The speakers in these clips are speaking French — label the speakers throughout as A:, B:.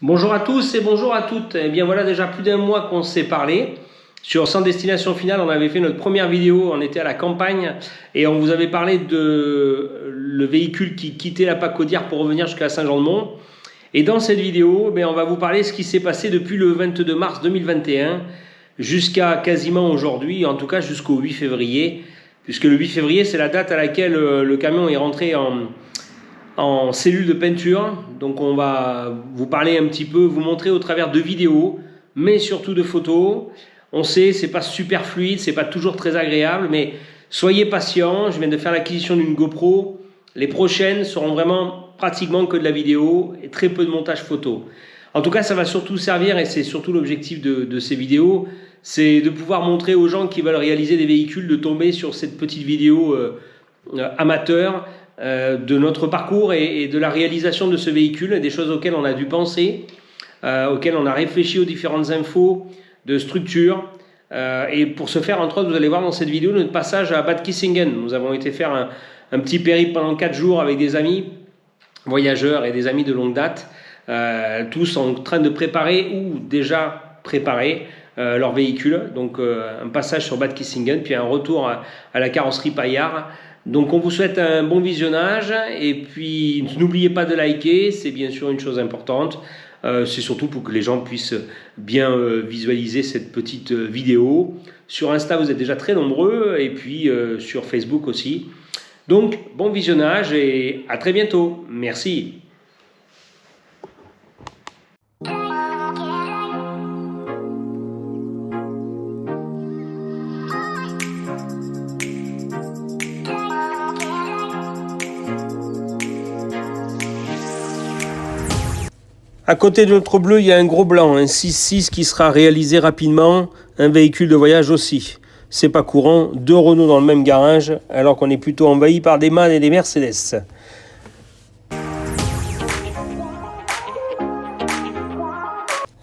A: Bonjour à tous et bonjour à toutes. Eh bien voilà déjà plus d'un mois qu'on s'est parlé. Sur Sans Destination Finale, on avait fait notre première vidéo, on était à la campagne et on vous avait parlé de le véhicule qui quittait la Pacaudière pour revenir jusqu'à Saint-Jean-de-Mont. Et dans cette vidéo, on va vous parler de ce qui s'est passé depuis le 22 mars 2021 jusqu'à quasiment aujourd'hui, en tout cas jusqu'au 8 février, puisque le 8 février c'est la date à laquelle le camion est rentré en cellule de peinture. Donc on va vous parler un petit peu, vous montrer au travers de vidéos, mais surtout de photos. On sait, c'est pas super fluide, c'est pas toujours très agréable, mais soyez patients. Je viens de faire l'acquisition d'une GoPro. Les prochaines seront vraiment pratiquement que de la vidéo et très peu de montage photo. En tout cas, ça va surtout servir, et c'est surtout l'objectif de ces vidéos, c'est de pouvoir montrer aux gens qui veulent réaliser des véhicules de tomber sur cette petite vidéo amateur de notre parcours et de la réalisation de ce véhicule, des choses auxquelles on a dû penser, auxquelles on a réfléchi aux différentes infos de structure. Et pour ce faire, entre autres, vous allez voir dans cette vidéo notre passage à Bad Kissingen. Nous avons été faire un petit périple pendant 4 jours avec des amis voyageurs et des amis de longue date, tous en train de préparer ou déjà préparer leur véhicule. Donc un passage sur Bad Kissingen, puis un retour à la carrosserie Paillard. Donc on vous souhaite un bon visionnage et puis n'oubliez pas de liker, c'est bien sûr une chose importante. C'est surtout pour que les gens puissent bien visualiser cette petite vidéo. Sur Insta vous êtes déjà très nombreux et puis sur Facebook aussi. Donc bon visionnage et à très bientôt. Merci. À côté de notre bleu, il y a un gros blanc, un 6.6 qui sera réalisé rapidement, un véhicule de voyage aussi. C'est pas courant, 2 Renault dans le même garage, alors qu'on est plutôt envahi par des MAN et des Mercedes.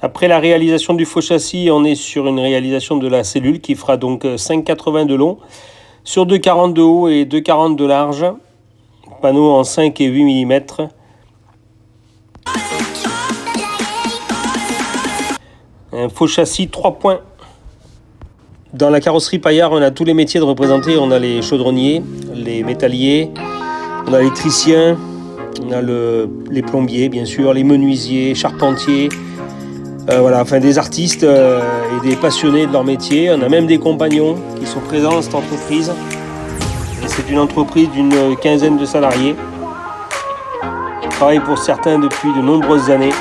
A: Après la réalisation du faux châssis, on est sur une réalisation de la cellule qui fera donc 5,80 de long, sur 2,40 de haut et 2,40 de large, panneau en 5 et 8 mm. Un faux châssis 3 points. Dans la carrosserie Paillard, on a tous les métiers de représentés. On a les chaudronniers, les métalliers, on a l'électricien, on a les plombiers, bien sûr, les menuisiers, charpentiers. Voilà, enfin des artistes et des passionnés de leur métier. On a même des compagnons qui sont présents dans cette entreprise. Et c'est une entreprise d'une quinzaine de salariés. Ils travaillent pour certains depuis de nombreuses années.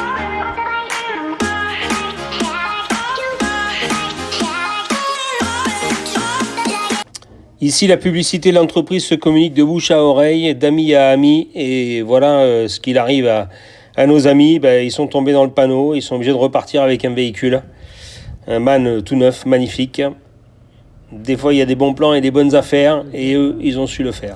A: Ici, la publicité de l'entreprise se communique de bouche à oreille, d'amis à amis. Et voilà ce qu'il arrive à nos amis. Ils sont tombés dans le panneau. Ils sont obligés de repartir avec un véhicule. Un MAN tout neuf, magnifique. Des fois, il y a des bons plans et des bonnes affaires. Et eux, ils ont su le faire.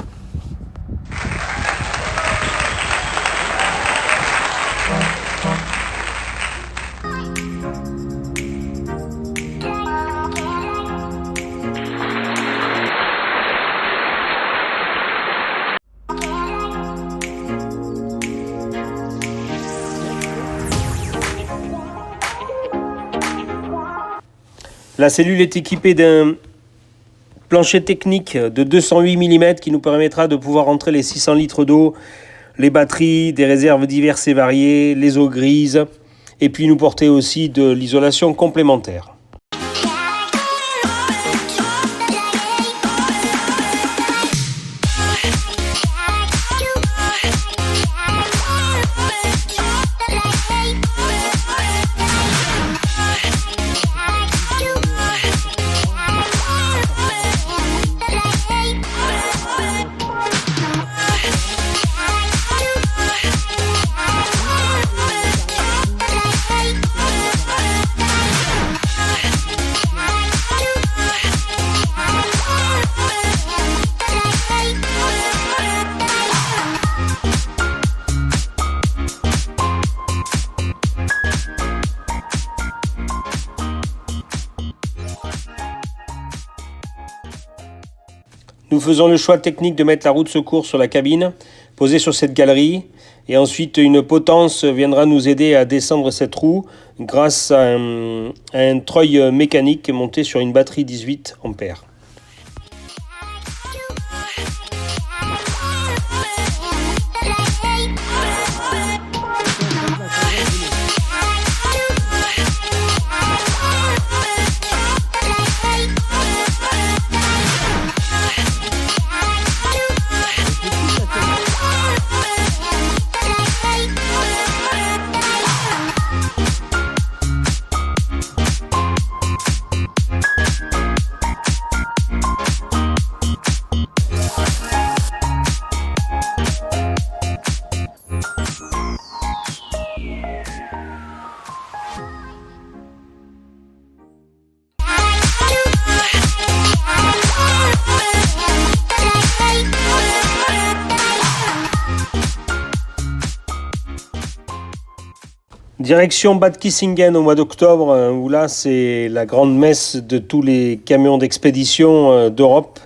A: La cellule est équipée d'un plancher technique de 208 mm qui nous permettra de pouvoir rentrer les 600 litres d'eau, les batteries, des réserves diverses et variées, les eaux grises, et puis nous porter aussi de l'isolation complémentaire. Nous faisons le choix technique de mettre la roue de secours sur la cabine, posée sur cette galerie, Et ensuite, une potence viendra nous aider à descendre cette roue grâce à un treuil mécanique monté sur une batterie 18 ampères. Direction Bad Kissingen au mois d'octobre, où là c'est la grande messe de tous les camions d'expédition d'Europe,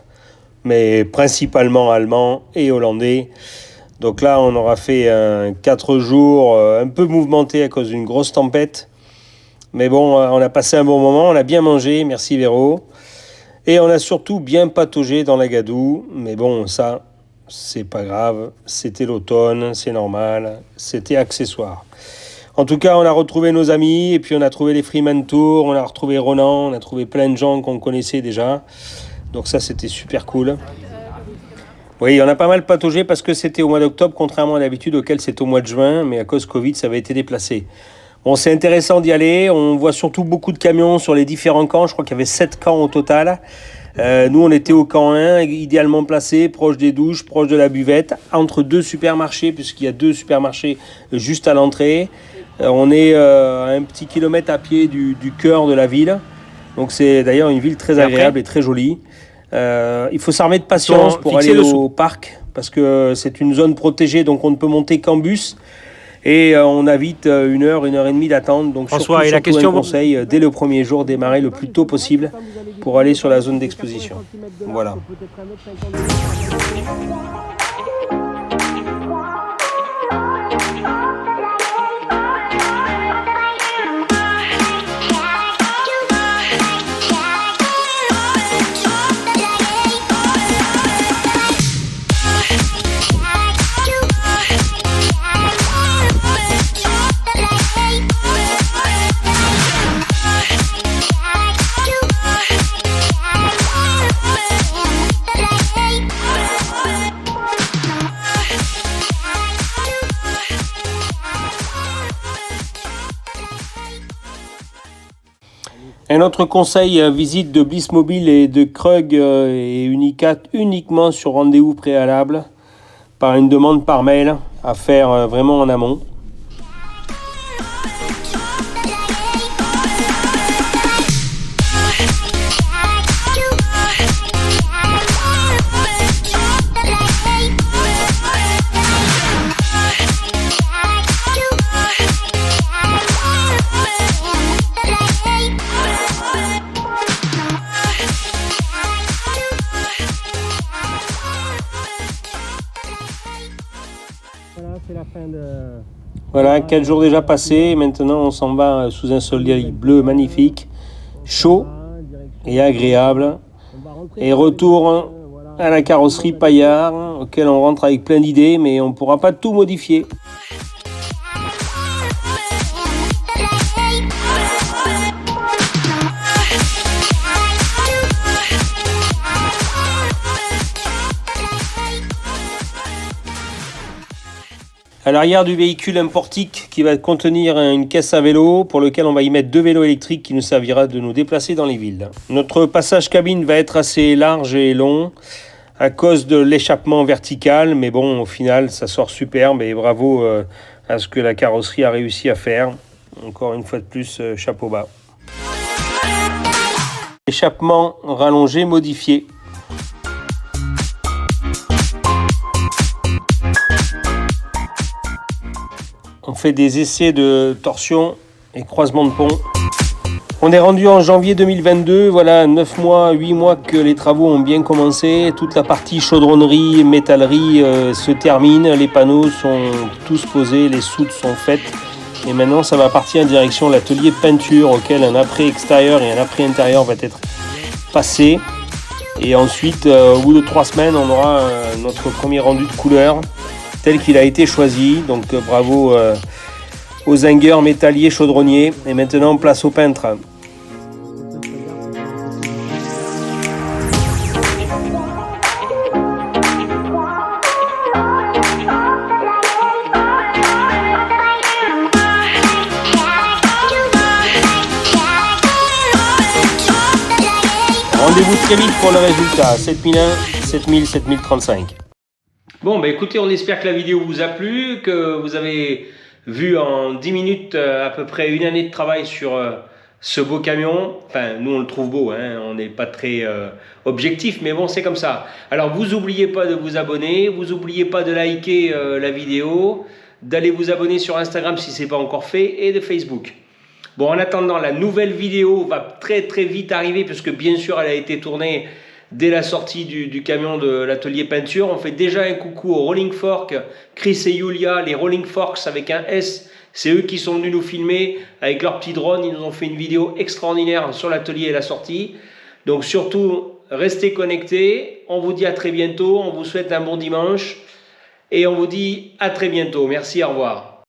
A: mais principalement allemands et hollandais. Donc là on aura fait 4 jours un peu mouvementés à cause d'une grosse tempête. Mais bon, on a passé un bon moment, on a bien mangé, merci Véro. Et on a surtout bien pataugé dans la gadoue, mais bon ça c'est pas grave, c'était l'automne, c'est normal, c'était accessoire. En tout cas, on a retrouvé nos amis, et puis on a trouvé les Freeman Tour, on a retrouvé Ronan, on a trouvé plein de gens qu'on connaissait déjà. Donc ça, c'était super cool. Oui, on a pas mal pataugé parce que c'était au mois d'octobre, contrairement à d'habitude auquel c'est au mois de juin, mais à cause Covid, ça avait été déplacé. Bon, c'est intéressant d'y aller, on voit surtout beaucoup de camions sur les différents camps, je crois qu'il y avait 7 camps au total. Nous, on était au camp 1, idéalement placé, proche des douches, proche de la buvette, entre 2 supermarchés, puisqu'il y a 2 supermarchés juste à l'entrée. On est à un petit kilomètre à pied du cœur de la ville. Donc c'est d'ailleurs une ville très agréable et très jolie. Il faut s'armer de patience pour aller au parc, parce que c'est une zone protégée, donc on ne peut monter qu'en bus. Et on a vite 1 heure, 1 heure et demie d'attente. Donc surtout un conseil, dès le premier jour, démarrer le plus tôt possible pour aller sur la zone d'exposition. Voilà. Un autre conseil, visite de Blissmobile et de Krug et Unicat uniquement sur rendez-vous préalable, par une demande par mail, à faire vraiment en amont. Voilà, 4 jours déjà passés, maintenant on s'en va sous un soleil bleu magnifique, chaud et agréable. Et retour à la carrosserie Paillard, auquel on rentre avec plein d'idées, mais on ne pourra pas tout modifier. À l'arrière du véhicule, un portique qui va contenir une caisse à vélo pour lequel on va y mettre 2 vélos électriques qui nous servira de nous déplacer dans les villes. Notre passage cabine va être assez large et long à cause de l'échappement vertical, mais bon, au final, ça sort superbe et bravo à ce que la carrosserie a réussi à faire. Encore une fois de plus, chapeau bas. Échappement rallongé modifié. On fait des essais de torsion et croisement de pont On est rendu en janvier 2022, voilà 9 mois, 8 mois que les travaux ont bien commencé. Toute la partie chaudronnerie, métallerie se termine, les panneaux sont tous posés, les soutes sont faites. Et maintenant ça va partir en direction de l'atelier peinture auquel un après extérieur et un après intérieur va être passé. Et ensuite, au bout de 3 semaines, on aura notre premier rendu de couleur tel qu'il a été choisi. Donc bravo aux zingueurs métalliers chaudronniers. Et maintenant place aux peintres. Rendez-vous très vite pour le résultat, 7001, 7000, 7035. Bon, bah écoutez, on espère que la vidéo vous a plu, que vous avez vu en 10 minutes à peu près une année de travail sur ce beau camion. Enfin, nous on le trouve beau, hein, on n'est pas très objectif, mais bon, c'est comme ça. Alors, vous n'oubliez pas de vous abonner, vous n'oubliez pas de liker la vidéo, d'aller vous abonner sur Instagram si ce n'est pas encore fait, et de Facebook. Bon, en attendant, la nouvelle vidéo va très très vite arriver, puisque bien sûr, elle a été tournée dès la sortie du camion de l'atelier peinture. On fait déjà un coucou au Rolling Fork, Chris et Julia, les Rolling Forks avec un S. C'est eux qui sont venus nous filmer avec leur petit drone. Ils nous ont fait une vidéo extraordinaire sur l'atelier et la sortie. Donc surtout, restez connectés. On vous dit à très bientôt. On vous souhaite un bon dimanche. Et on vous dit à très bientôt. Merci, au revoir.